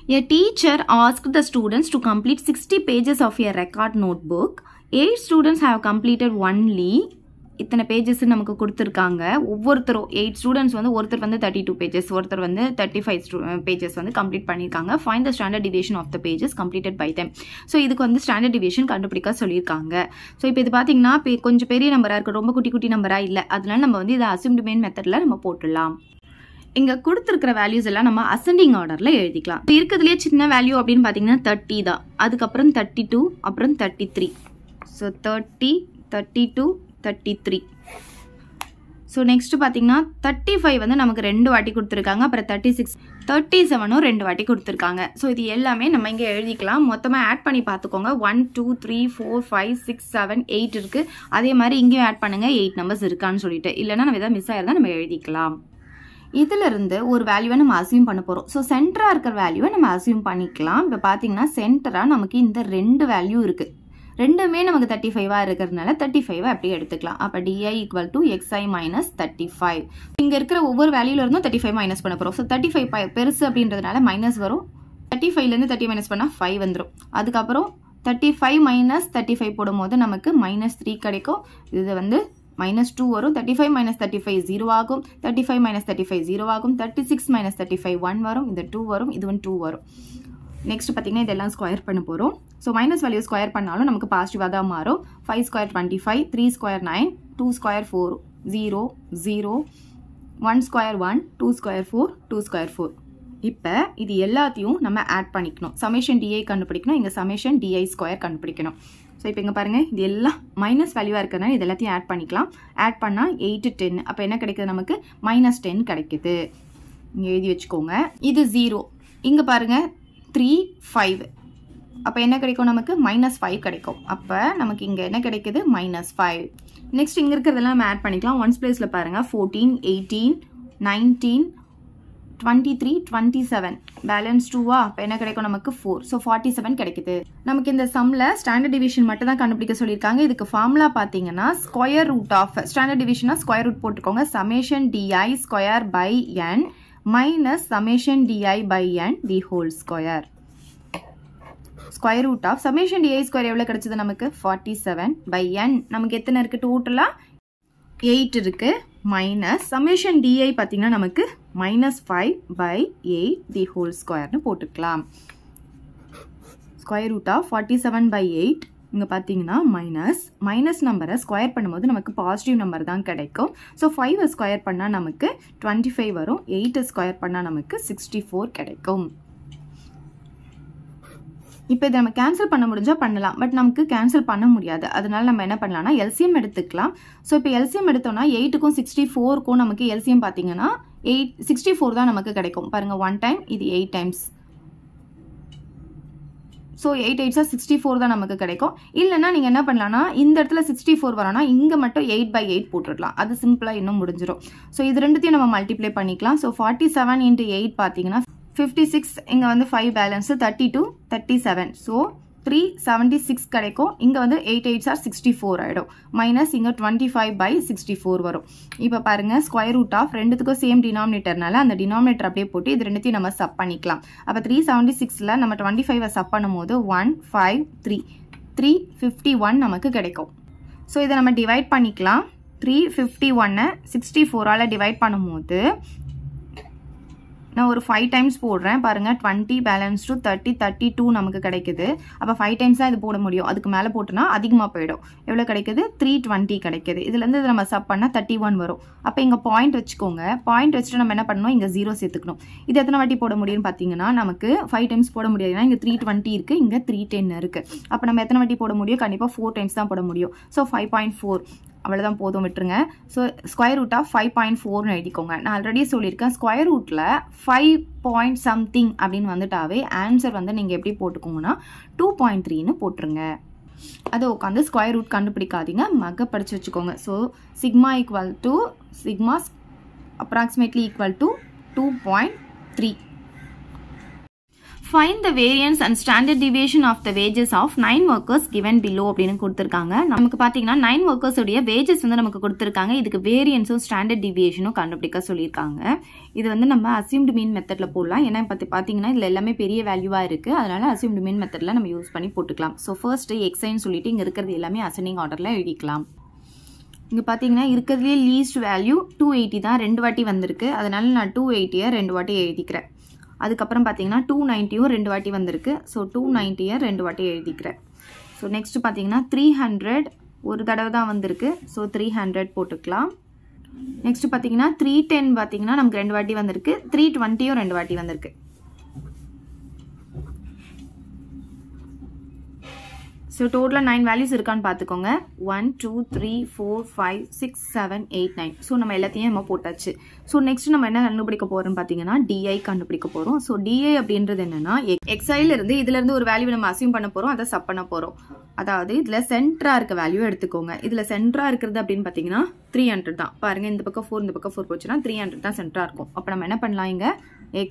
A teacher asked the students to complete 60 pages of a record notebook. 8 students have completed only இத்தனை pages நமக்கு கொடுத்துருக்காங்க. ஒவ்வொருத்தரும் 8 students வந்து ஒருத்தர் வந்து 32 பேஜஸ், ஒருத்தர் வந்து 35 பேஜஸ் வந்து கம்ப்ளீட் பண்ணியிருக்காங்க. Find the standard deviation of the pages completed by them. So இதுக்கு வந்து ஸ்டாண்டர்ட் டிவியேஷன் கண்டுபிடிக்க சொல்லியிருக்காங்க. ஸோ இப்போ இது பார்த்தீங்கன்னா கொஞ்சம் பெரிய நம்பராக இருக்குது, ரொம்ப குட்டி குட்டி நம்பராக இல்லை. அதனால நம்ம வந்து இதை அஸ்யூம்டு மெயின் மெத்தடில் நம்ம போட்டுடலாம். இங்கே கொடுத்துருக்கிற வேல்யூஸ் எல்லாம் நம்ம அசெண்டிங் ஆர்டரில் எழுதிக்கலாம். இருக்கிறதுலேயே சின்ன வேல்யூ அப்படின்னு பார்த்தீங்கன்னா 30 தான். அதுக்கப்புறம் 32, அப்புறம் 33. ஸோ 30, 32, 33. ஸோ நெக்ஸ்ட் பார்த்தீங்கன்னா 35 வந்து நமக்கு 2 வாட்டி கொடுத்துருக்காங்க. அப்புறம் 36, 37ம் 2 வாட்டி கொடுத்துருக்காங்க. ஸோ இது எல்லாமே நம்ம இங்கே எழுதிக்கலாம். மொத்தமாக ஆட் பண்ணி பார்த்துக்கோங்க. 1, 2, 3, 4, 5, 6, 7, 8 இருக்குது. அதே மாதிரி இங்கேயும் ஆட் பண்ணுங்கள் 8 நம்பர்ஸ் இருக்கான்னு சொல்லிட்டு. இல்லைனா நம்ம எதாவது மிஸ் ஆயிருந்தா நம்ம எழுதிக்கலாம். இதிலிருந்து ஒரு வேல்யூவை நம்ம அசியூம் பண்ண போகிறோம். ஸோ சென்டராக இருக்கிற வேல்யூவை நம்ம அசியூம் பண்ணிக்கலாம். இப்போ பார்த்தீங்கன்னா சென்டராக நமக்கு இந்த 2 வேல்யூ இருக்குது. ரெண்டுமே நமக்கு 35 இருக்கிறதுனால 35 அப்படியே எடுத்துக்கலாம். அப்போ DI equal to XI minus 35. இங்கே இருக்கிற ஒவ்வொரு வேல்யூல இருந்தும் 35 மைனஸ் பண்ண போகிறோம். ஸோ 35 பெருசு அப்படின்றதுனால மைனஸ் வரும். 35லேருந்து 30 மைனஸ் பண்ணால் 5 வந்துடும். அதுக்கப்புறம் 35 மைனஸ் 35 போடும்போது நமக்கு -3 கிடைக்கும். இது வந்து -2 வரும். 35 மைனஸ் 35 0 ஆகும். 35 மைனஸ் 35 0 ஆகும். 36 மைனஸ் 35 1 வரும். இந்த 2 வரும். இதுவும் 2 வரும். நெக்ஸ்ட் பார்த்தீங்கன்னா இதெல்லாம் ஸ்கொயர் பண்ண போகிறோம். ஸோ மைனஸ் வேல்யூ ஸ்கொயர் பண்ணாலும் நமக்கு பாசிட்டிவாக தான் மாறும். 5 square 25, 3 square 9, 2 square 4, 0, 0, 1 square 1, 2 square 4, 2 square 4. இப்போ இது எல்லாத்தையும் நம்ம ஆட் பண்ணிக்கணும். சமேஷன் DI கண்டுபிடிக்கணும். இங்கே சமேஷன் DI ஸ்கொயர் கண்டுபிடிக்கணும். ஸோ இப்போ இங்கே பாருங்கள், இது எல்லாம் மைனஸ் வேல்யூவாக இருக்கிறதுனால இது எல்லாத்தையும் ஆட் பண்ணிக்கலாம். ஆட் பண்ணால் 8, 10. அப்போ என்ன கிடைக்குது நமக்கு? -10 கிடைக்குது. இங்கே எழுதி வச்சுக்கோங்க. இது 0. இங்கே பாருங்கள் 3, 5. அப்போ என்ன கிடைக்கும் நமக்கு? -5 கிடைக்கும். அப்போ நமக்கு இங்கே என்ன கிடைக்குது? -5. நெக்ஸ்ட் இங்கே இருக்கிறதெல்லாம் நம்ம ஆட் பண்ணிக்கலாம். ஒன்ஸ் பிளேஸில் பாருங்கள் 14, 18, 19, 23, 27. பேலன்ஸ் 2வா? அப்போ என்ன கிடைக்கும் நமக்கு? 4. ஸோ 47 கிடைக்குது. நமக்கு இந்த சம்மில் ஸ்டாண்டர்ட் டிவிஷன் மட்டும் தான் கண்டுபிடிக்க சொல்லியிருக்காங்க. இதுக்கு ஃபார்முலா பார்த்தீங்கன்னா ஸ்கொயர் ரூட் ஆஃப் ஸ்டாண்டர்ட் டிவிஷனாக ஸ்கொயர் ரூட் போட்டுக்கோங்க. Summation DI square by n minus summation DI by n the whole square. Square root of summation DI square எவ்வளவு கிடைச்சது நமக்கு? 47 by n. நமக்கு எத்தனை இருக்கு டோட்டலா? 8 இருக்கு. minus summation DI பார்த்தீங்கன்னா நமக்கு -5 by 8 the whole square னு போட்டுக்கலாம். square root of 47 by 8 இங்கே பார்த்தீங்கன்னா மைனஸ் நம்பரை ஸ்கொயர் பண்ணும்போது நமக்கு பாசிட்டிவ் நம்பர் தான் கிடைக்கும். ஸோ 5 ஸ்கொயர் பண்ணால் நமக்கு 25 வரும். 8 ஸ்கொயர் பண்ணால் நமக்கு 64 கிடைக்கும். இப்போ இதை நம்ம கேன்சல் பண்ண முடிஞ்சால் பண்ணலாம். பட் நமக்கு கேன்சல் பண்ண முடியாது. அதனால நம்ம என்ன பண்ணலாம்னா எல்சிஎம் எடுத்துக்கலாம். ஸோ இப்போ எல்சிஎம் எடுத்தோம்னா 8க்கும் 64க்கும் நமக்கு எல்சிஎம் பார்த்தீங்கன்னா 64 தான் நமக்கு கிடைக்கும். பாருங்கள் 1 டைம், இது 8 டைம்ஸ். ஸோ 8 8 64 தான் நமக்கு கிடைக்கும். இல்லைன்னா நீங்கள் என்ன பண்ணலாம்னா இந்த இடத்துல 64 வரோன்னா இங்கே மட்டும் 8/8 போட்டுடலாம். அது சிம்பிளாக இன்னும் முடிஞ்சிடும். ஸோ இது ரெண்டுத்தையும் நம்ம மல்டிப்ளை பண்ணிக்கலாம். ஸோ 47 × 8 பார்த்தீங்கன்னா 56. இங்கே வந்து 5 பேலன்ஸு 32, 37. ஸோ 376 கிடைக்கும். இங்கே வந்து 8 8 64 ஆகிடும். மைனஸ் இங்கே 25/64 வரும். இப்போ பாருங்கள் ஸ்கொயர் ரூட் ஆஃப் ரெண்டுத்துக்கும் சேம் டினாமினேட்டர்னால அந்த டினாமினேட்டர் அப்படியே போட்டு இது ரெண்டுத்தையும் நம்ம சப் பண்ணிக்கலாம். அப்போ 376ல் நம்ம 25 சப் பண்ணும்போது 1 5 3 351 நமக்கு கிடைக்கும். ஸோ இதை நம்ம டிவைட் பண்ணிக்கலாம். 351 64ஆல் டிவைட் பண்ணும்போது நான் ஒரு 5 டைம்ஸ் போடுறேன். பாருங்கள் 20 பேலன்ஸ் டு 30 32 நமக்கு கிடைக்குது. அப்போ 5 டைம்ஸ் தான் இது போட முடியும். அதுக்கு மேலே போட்டோன்னா அதிகமாக போயிடும். எவ்வளோ கிடைக்குது? 320 கிடைக்குது. இதுலேருந்து இது நம்ம சப் பண்ணால் 31 வரும். அப்போ இங்கே பாயிண்ட் வச்சுக்கோங்க. பாயிண்ட் வச்சுட்டு நம்ம என்ன பண்ணணும்? இங்கே 0 சேர்த்துக்கணும். இது எத்தனை வாட்டி போட முடியும்னு பார்த்தீங்கன்னா நமக்கு 5 டைம்ஸ் போட முடியாதுன்னா இங்கே 320 இருக்குது, இங்கே 310 இருக்குது. அப்போ நம்ம எத்தனை வாட்டி போட முடியும்? கண்டிப்பாக 4 டைம்ஸ் தான் போட முடியும். ஸோ 5.4 அவ்வளோதான் போதும், விட்டுருங்க. ஸோ ஸ்கொயர் ரூட் ஆஃப் 5.4னு எழுதிக்கோங்க. நான் ஆல்ரெடி சொல்லியிருக்கேன் ஸ்கொயர் ரூட்டில் 5 பாயிண்ட் சம்திங் அப்படின்னு வந்துட்டாவே ஆன்சர் வந்து நீங்கள் எப்படி போட்டுக்கோங்கன்னா 2.3ன்னு போட்டுருங்க. அதை உட்காந்து ஸ்கொயர் ரூட் கண்டுபிடிக்காதீங்க, மக படித்து வச்சுக்கோங்க. So sigma equal to sigma approximately equal to 2.3. Find the variance and standard deviation of the wages of 9 workers given below அப்படின்னு கொடுத்திருக்காங்க. நமக்கு பாத்தீங்கன்னா 9 workers உடைய wages வந்து நமக்கு கொடுத்திருக்காங்க. இதுக்கு varianceம் standard deviationம் கண்டுபிடிக்க சொல்லியிருக்காங்க. இது வந்து நம்ம assumed mean methodல போடலாம். ஏன்னா பாத்தீங்கன்னா இதுல எல்லாமே பெரிய வேல்யூவா இருக்கு. அதனால assumed mean methodல நம்ம யூஸ் பண்ணி போட்டுக்கலாம். So first xi ன்னு சொல்லிட்டு இங்க இருக்கிறது எல்லாமே ascending orderல எழுதிக்கலாம். இங்க பாத்தீங்கன்னா இருக்கிறதுலே least value 280 தான் ரெண்டு வாட்டி வந்திருக்கு. அதனால நான் 280 ரெண்டு வாட்டி எழுதிக்கிறேன். அதுக்கப்புறம் பார்த்தீங்கன்னா 290 ரெண்டு வாட்டி வந்திருக்கு. ஸோ 290 ரெண்டு வாட்டி எழுதிக்கிறேன். ஸோ நெக்ஸ்ட் பார்த்தீங்கன்னா 300 ஒரு தடவை தான் வந்திருக்கு. ஸோ 300 போட்டுக்கலாம். நெக்ஸ்ட் பார்த்தீங்கன்னா 310 பார்த்தீங்கன்னா நமக்கு ரெண்டு வாட்டி வந்திருக்கு. 320 ரெண்டு வாட்டி வந்திருக்கு. ஸோ டோட்டலாக 9 வேல்யூஸ் இருக்கான்னு பார்த்துக்கோங்க. 1 2 3 4 5 6 7 8 9. ஸோ நம்ம எல்லாத்தையும் நம்ம போட்டாச்சு. ஸோ நெக்ஸ்ட் நம்ம என்ன கண்டுபிடிக்க போகிறோம்னு பார்த்தீங்கன்னா டிஐ கண்டுபிடிக்க போகிறோம். ஸோ டிஐ அப்படின்றது என்னன்னா எக்ஸைலேருந்து இதுலேருந்து ஒரு வேல்யூ நம்ம அசியூம் பண்ண போகிறோம், அதை சப் பண்ண போகிறோம். அதாவது இதில் சென்டராக இருக்க வேல்யூ எடுத்துக்கோங்க. இதில் சென்டராக இருக்கிறது அப்படின்னு பார்த்தீங்கன்னா 300 தான். பாருங்கள் இந்த பக்கம் 4 இந்த பக்கம் 4 போச்சுன்னா 300 தான் சென்டராக இருக்கும். அப்போ நம்ம என்ன பண்ணலாம், இங்கே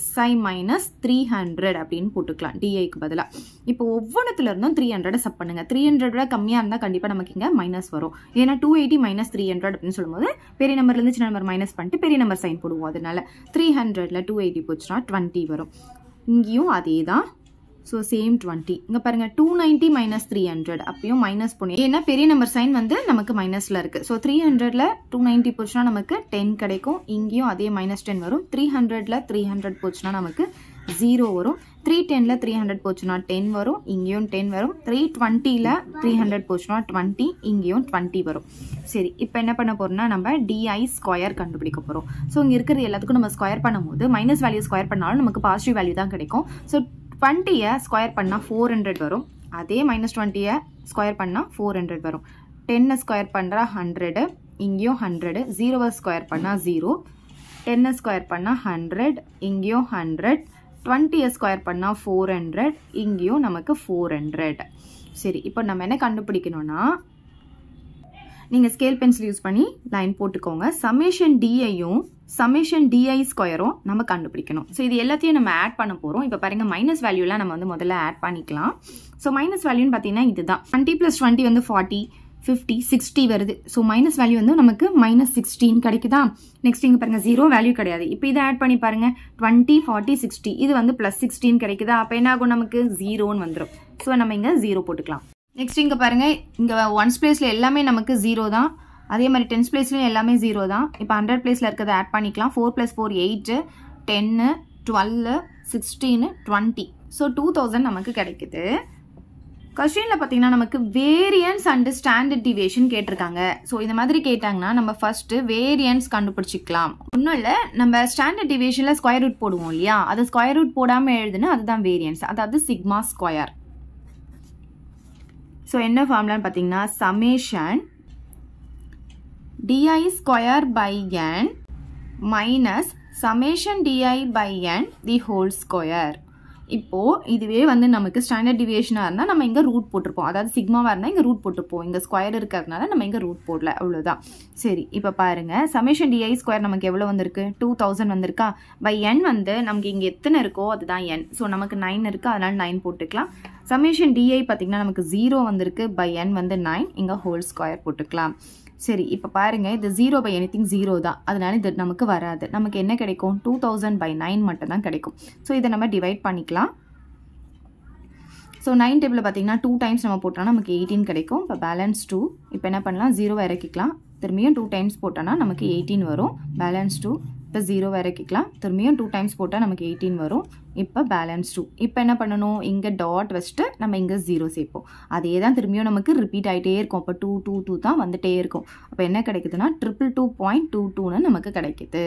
xi minus 300 அப்படின்னு போட்டுக்கலாம் டிஐக்கு பதிலாக. இப்போ ஒவ்வொன்றுத்துல இருந்தும் 300 சப் பண்ணுங்க. 300 விட கம்மியாக இருந்தால் கண்டிப்பாக நமக்கு இங்கே மைனஸ் வரும். ஏன்னா 280 minus 300 அப்படின்னு சொல்லும்போது பெரிய நம்பர்லேருந்து சின்ன நம்பர் மைனஸ் பண்ணிட்டு பெரிய நம்பர் சைன் போடுவோம். அதனால 300ல் 280 போச்சுன்னா 20 வரும். இங்கேயும் அதே தான். So same 20. இங்கே பாருங்கள் 290 minus 300 அப்பயும் மைனஸ் பண்ணி, ஏன்னா பெரிய நம்பர் சைன் வந்து நமக்கு மைனஸில் இருக்குது. ஸோ 300ல் 290 போச்சுன்னா நமக்கு 10 கிடைக்கும். இங்கேயும் அதே மைனஸ் 10 வரும். 300ல் 300 போச்சுன்னா நமக்கு 0 வரும். 310ல் 300 போச்சுன்னா 10 வரும். இங்கேயும் 10 வரும். 320ல் 300 போச்சுன்னா 20. இங்கேயும் 20 வரும். சரி, இப்போ என்ன பண்ண போறோம்னா நம்ம டிஐ ஸ்கொயர் கண்டுபிடிக்க போகிறோம். ஸோ இங்கே இருக்கிறது எல்லாத்துக்கும் நம்ம ஸ்கொயர் பண்ணும்போது மைனஸ் வேல்யூ ஸ்கொயர் பண்ணாலும் நமக்கு பாசிட்டிவ் வேல்யூ தான் கிடைக்கும். ஸோ 20யை ஸ்கொயர் பண்ணால் 400 வரும். அதே மைனஸ் 20யை ஸ்கொயர் பண்ணால் 400 வரும். 10 ஸ்கொயர் பண்ணுறா 100, இங்கேயும் 100. 0 ஸ்கொயர் பண்ணால் 0, 10 ஸ்கொயர் பண்ணால் 100, இங்கேயும் 100. 20 ஸ்கொயர் பண்ணால் 400, இங்கேயும் நமக்கு 400. சரி, இப்போ நம்ம என்ன கண்டுபிடிக்கணும்னா நீங்கள் ஸ்கேல் பென்சில் யூஸ் பண்ணி லைன் போட்டுக்கோங்க. சமேஷன் டிஐயும் சமேஷன் டிஐ ஸ்கொயரும் நம்ம கண்டுபிடிக்கணும். ஸோ இது எல்லாத்தையும் நம்ம ஆட் பண்ண போகிறோம். இப்போ பாருங்கள் மைனஸ் வேல்யூலாம் நம்ம வந்து முதல்ல ஆட் பண்ணிக்கலாம். ஸோ மைனஸ் வேல்யூன்னு பார்த்தீங்கன்னா இதுதான். 20 + 20 வந்து 40, 50, 60 வருது. ஸோ மைனஸ் வேல்யூ வந்து நமக்கு -16 கிடைக்குதா. நெக்ஸ்ட் இங்கே பாருங்கள் 0 வேல்யூ கிடையாது. இப்போ இதை ஆட் பண்ணி பாருங்கள் 20, 40, 60 இது வந்து +16 கிடைக்குதா. அப்போ என்ன ஆகும், நமக்கு 0ன்னு வந்துடும். ஸோ நம்ம இங்கே 0 போட்டுக்கலாம். நெக்ஸ்ட் இங்கே பாருங்கள் இங்கே 1s பிளேஸில் எல்லாமே நமக்கு 0 தான். அதே மாதிரி 10s பிளேஸ்லையும் எல்லாமே 0 தான். இப்போ 100 பிளேஸில் இருக்கிறத ஆட் பண்ணிக்கலாம். 4 + 4 8, 10, 12, 16, 20. ஸோ 2000 நமக்கு கிடைக்குது. கொஸ்டினில் பார்த்தீங்கன்னா நமக்கு வேரியன்ஸ் அண்ட் ஸ்டாண்டர்ட் டிவியேஷன் கேட்டிருக்காங்க. ஸோ இந்த மாதிரி கேட்டாங்கன்னா நம்ம ஃபர்ஸ்ட் வேரியன்ஸ் கண்டுபிடிச்சிக்கலாம். ஒன்றும் இல்லை, நம்ம ஸ்டாண்டர்ட் டிவியேஷனில் ஸ்கொயர் ரூட் போடுவோம் இல்லையா, அதை ஸ்கொயர் ரூட் போடாமல் எழுதுனா அதுதான் வேரியன்ஸ், அதாவது சிக்மா ஸ்கொயர். ஸோ என்ன ஃபார்முலான்னு பார்த்தீங்கன்னா summation di square by n minus summation di by n the whole square. இப்போது இதுவே வந்து நமக்கு ஸ்டாண்டர்ட் டிவியேஷனாக இருந்தால் நம்ம இங்கே ரூட் போட்டிருப்போம். அதாவது சிக்மாவாக இருந்தால் இங்கே ரூட் போட்டிருப்போம். இங்கே ஸ்கொயர் இருக்கிறதுனால நம்ம இங்கே ரூட் போடல, அவ்வளோதான். சரி, இப்போ பாருங்கள் சமேஷன் di ஸ்கொயர் நமக்கு எவ்வளோ வந்திருக்கு, 2000 வந்திருக்கா. பை n வந்து நமக்கு இங்கே எத்தனை இருக்கோ அதுதான் n. ஸோ நமக்கு 9 இருக்குது, அதனால் 9 போட்டுக்கலாம். சமேஷன் di பார்த்தீங்கன்னா நமக்கு 0 வந்திருக்கு. பை n வந்து 9, இங்கே ஹோல் ஸ்கொயர் போட்டுக்கலாம். சரி, இப்போ பாருங்கள் இது 0 பை எனிதிங் 0 தான், அதனால இது நமக்கு வராது. நமக்கு என்ன கிடைக்கும், 2000 பை 9 மட்டும் தான் கிடைக்கும். ஸோ இதை நம்ம டிவைட் பண்ணிக்கலாம். ஸோ 9 டேபிளில் பார்த்தீங்கன்னா 2 டைம்ஸ் நம்ம போட்டோம்னா நமக்கு 18 கிடைக்கும். இப்போ பேலன்ஸ் 2. இப்போ என்ன பண்ணலாம், 0 இறக்கிக்கலாம். திரும்பியும் 2 டைம்ஸ் போட்டோன்னா நமக்கு 18 வரும். பேலன்ஸ் 2. இப்போ 0 இறக்கிக்கலாம். திரும்பியும் 2 டைம்ஸ் போட்டால் நமக்கு 18 வரும். இப்போ பேலன்ஸ் 2. இப்போ என்ன பண்ணணும், இங்கே டாட் வச்சுட்டு நம்ம இங்கே 0 சேர்ப்போம். அதே தான் திரும்பியும் நமக்கு ரிப்பீட் ஆகிட்டே இருக்கும். அப்போ 2 2 2 தான் வந்துட்டே இருக்கும். அப்போ என்ன கிடைக்குதுன்னா 222.22ன்னு நமக்கு கிடைக்குது.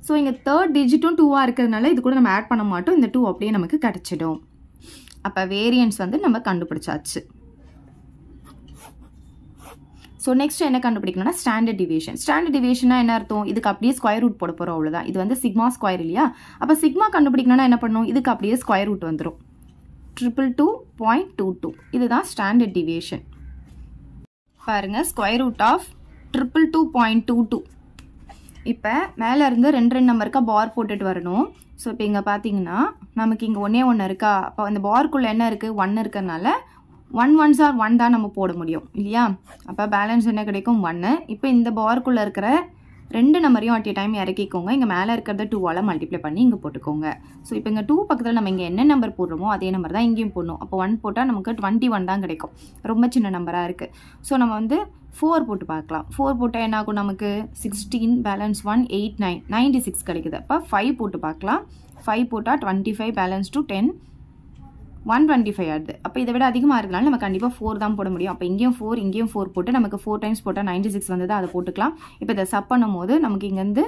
ஸோ இங்கே தேர்ட் டிஜிட்டும் 2ஆக இருக்கிறதுனால இது கூட நம்ம ஆட் பண்ண மாட்டோம். இந்த 2 அப்படியே நமக்கு கிடைச்சிடும். அப்போ வேரியன்ஸ் வந்து நம்ம கண்டுபிடிச்சாச்சு. ஸோ நெக்ஸ்ட் என்ன கண்டுபிடிக்கணும்னா ஸ்டாண்டர்ட் டிவியேஷன். ஸ்டாண்டர்ட் டிவியேஷனா என்ன அர்த்தம், இதுக்கு அப்படியே ஸ்கொயர் ரூட் போட போகிறோம், அவ்வளோதான். இது வந்து சிக்மா ஸ்கொயர் இல்லையா. அப்போ சிக்மா கண்டுபிடிக்கணும்னா என்ன பண்ணணும், இதுக்கு அப்படியே ஸ்கொயர் ரூட் வந்துடும். 222.22 இதுதான் ஸ்டாண்டர்ட் டிவியேஷன். பாருங்க ஸ்கொயர் ரூட் ஆஃப் 222.22. இப்போ மேலே இருந்து 2 நம்பருக்கா பார் போட்டுட்டு வரணும். ஸோ இப்போ இங்கே பார்த்தீங்கன்னா நமக்கு இங்கே ஒன்றே ஒன்று இருக்கா, அப்போ அந்த பார்க்குள்ளே என்ன இருக்குது, 1 இருக்கிறதுனால 1 1s are 1 தான் நம்ம போட முடியும் இல்லையா. அப்போ பேலன்ஸ் என்ன கிடைக்கும், 1. இப்போ இந்த பார்க்குள்ளே இருக்கிற 2 நம்பரையும் அட் டைம் இறக்கிக்கோங்க. இங்கே மேலே இருக்கிறத 2ஆல் மல்டிப்ளை பண்ணி இங்கே போட்டுக்கோங்க. ஸோ இப்போ இங்கே 2 பக்கத்தில் நம்ம இங்கே என்ன நம்பர் போடுறோமோ அதே நம்பர் தான் இங்கேயும் போடணும். அப்போ 1 போட்டால் நமக்கு 21 தான் கிடைக்கும். ரொம்ப சின்ன நம்பராக இருக்குது. ஸோ நம்ம வந்து 4 போட்டு பார்க்கலாம். 4 போட்டால் என்ன ஆகும், நமக்கு 16 பேலன்ஸ் 1 8 9 96 கிடைக்குது. அப்போ 5 போட்டு பார்க்கலாம். 5 போட்டால் 25 பேலன்ஸ் 2 10 125 ஆகுது. அப்போ இதை விட அதிகமாக இருக்கனால நம்ம கண்டிப்பாக 4 தான் போட முடியும். அப்போ இங்கேயும் 4 இங்கேயும் 4 போட்டு நமக்கு 4 டைம்ஸ் போட்டால் 96 வந்தது, அதை போட்டுக்கலாம். இப்போ இதை சப் பண்ணும் போது நமக்கு இங்கேருந்து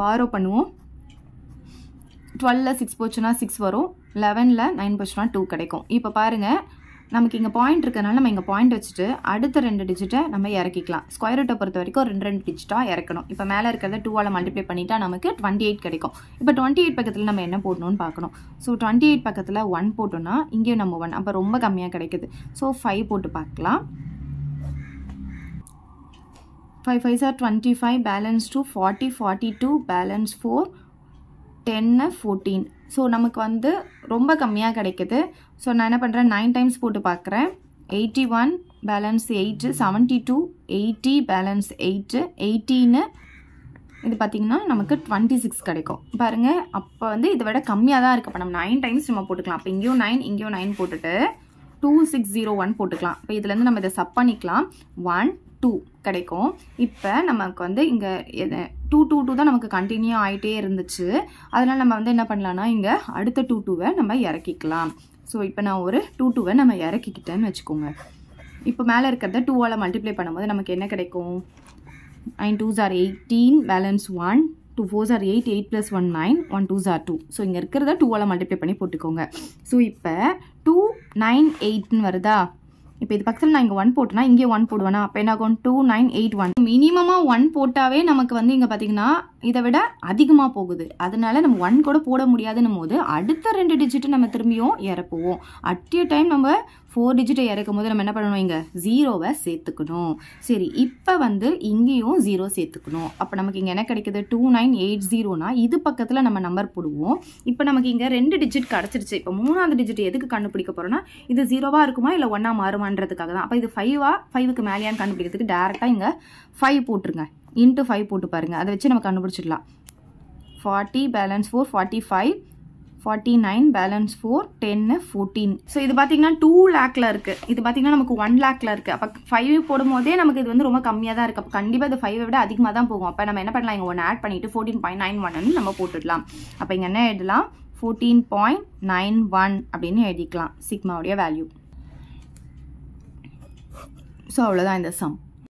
பாரோ பண்ணுவோம். 12ல் 6 போச்சுன்னா 6 வரும், 11ல் 9 போச்சுன்னா 2 கிடைக்கும். இப்போ பாருங்கள் நமக்கு இங்கே பாயிண்ட் இருக்கிறதுனால நம்ம இங்கே பாயிண்ட் வச்சுட்டு அடுத்த 2 டிஜிட்டை நம்ம இறக்கிக்கலாம். ஸ்கொயர் ரூட்டை பொறுத்த வரைக்கும் 2 டிஜிட்டாக இறக்கணும். இப்போ மேலே இருக்கிறத 2ஆல் மல்டிப்ளை பண்ணிட்டா நமக்கு 28 கிடைக்கும். இப்போ 28 பக்கத்தில் நம்ம என்ன போடணும்னு பார்க்கணும். ஸோ 28 பக்கத்தில் 1 போட்டோம்னா இங்கேயும் நம்ம 1, அப்போ ரொம்ப கம்மியாக கிடைக்குது. ஸோ 5 போட்டு பார்க்கலாம். 5 5s are 25 balance 2 40 42 balance 4 10 14. So நமக்கு வந்து ரொம்ப கம்மியாக கிடைக்குது. ஸோ நான் என்ன பண்ணுறேன், 9 டைம்ஸ் போட்டு பார்க்குறேன். 81 பேலன்ஸ் 8 72 80 பேலன்ஸ் 8 18 இது பார்த்திங்கன்னா நமக்கு 26 கிடைக்கும். பாருங்கள் அப்போ வந்து இதை விட கம்மியாக தான் இருக்குது. அப்போ நம்ம 9 டைம்ஸ் நம்ம போட்டுக்கலாம். அப்போ இங்கேயும் 9 இங்கேயும் 9 போட்டுட்டு 2601 போட்டுக்கலாம். இப்போ இதுலேருந்து நம்ம இதை சப் பண்ணிக்கலாம். 1 2 கிடைக்கும். இப்போ நமக்கு வந்து இங்கே 2 2 2 தான் நமக்கு கண்டினியூ ஆகிட்டே இருந்துச்சு. அதனால் நம்ம வந்து என்ன பண்ணலான்னா இங்கே அடுத்த 2 2வை நம்ம இறக்கிக்கலாம். ஸோ இப்போ நான் ஒரு 2 2வை நம்ம இறக்கிக்கிட்டேன்னு வச்சுக்கோங்க. இப்போ மேலே இருக்கிறத 2ஆல் மல்டிப்ளை பண்ணும்போது நமக்கு என்ன கிடைக்கும், 9 2s are 18 balance 1 2 4s are 8 8 + 1 9 1 2s are 2. So இங்கே இருக்கிறத 2ஆல் மல்டிப்ளை பண்ணி போட்டுக்கோங்க. ஸோ இப்போ 2 9 8ன்னு வருதா. இப்போ இது பக்கத்தில் நான் இங்கே 1 போட்டேன்னா இங்கே 1 போடுவேன்னா அப்போ என்ன ஆகும், 2 9 8 1. மினிமமாக 1 போட்டாவே நமக்கு வந்து இங்கே பார்த்தீங்கன்னா இதை விட அதிகமாக போகுது. அதனால நம்ம 1 கூட போட முடியாதுன்னும் போது அடுத்த 2 டிஜிட்டு நம்ம திரும்பியும் இறப்புவோம். அட் எ டைம் நம்ம 4 டிஜிட்டை இறக்கும் போது நம்ம என்ன பண்ணணும், இங்கே 0வை சேர்த்துக்கணும். சரி இப்போ வந்து இங்கேயும் 0 சேர்த்துக்கணும். அப்போ நமக்கு இங்கே என்ன கிடைக்குது, 2980னா இது பக்கத்தில் நம்ம நம்பர் போடுவோம். இப்போ நமக்கு இங்கே 2 டிஜிட் கிடச்சிருச்சு. இப்போ 3ஆவது டிஜிட் எதுக்கு கண்டுபிடிக்க போகிறோன்னா இது 0வா இருக்குமா இல்லை 1ஆ மாறுமான்றதுக்காக தான். அப்போ இது 5ஆ 5க்கு மேலேயான்னு கண்டுபிடிக்கிறதுக்கு டேரெக்டாக இங்கே 5 போட்டுருங்க. இன்ட்டு 5 போட்டு பாருங்கள். அதை வச்சு நம்ம கண்டுபிடிச்சிடலாம். 40 பேலன்ஸ் 4 45 49 பேலன்ஸ் 4 10 14. ஸோ இது பார்த்தீங்கன்னா 2 லேக்கில் இருக்குது. இது பார்த்தீங்கன்னா நமக்கு 1 லேக்கில் இருக்குது. அப்போ 5 போடும் போதே நமக்கு இது வந்து ரொம்ப கம்மியாக தான் இருக்குது. அப்போ கண்டிப்பாக இது 5 விட அதிகமாக தான் போகும். அப்போ நம்ம என்ன பண்ணலாம், இங்கே 1 ஆட் பண்ணிவிட்டு 14.91 நம்ம போட்டுடலாம். அப்போ இங்கே என்ன எழுதலாம், 14.91 அப்படின்னு எழுதிக்கலாம் சிக்மாவுடைய வேல்யூ. ஸோ அவ்வளோதான் இந்த சம்.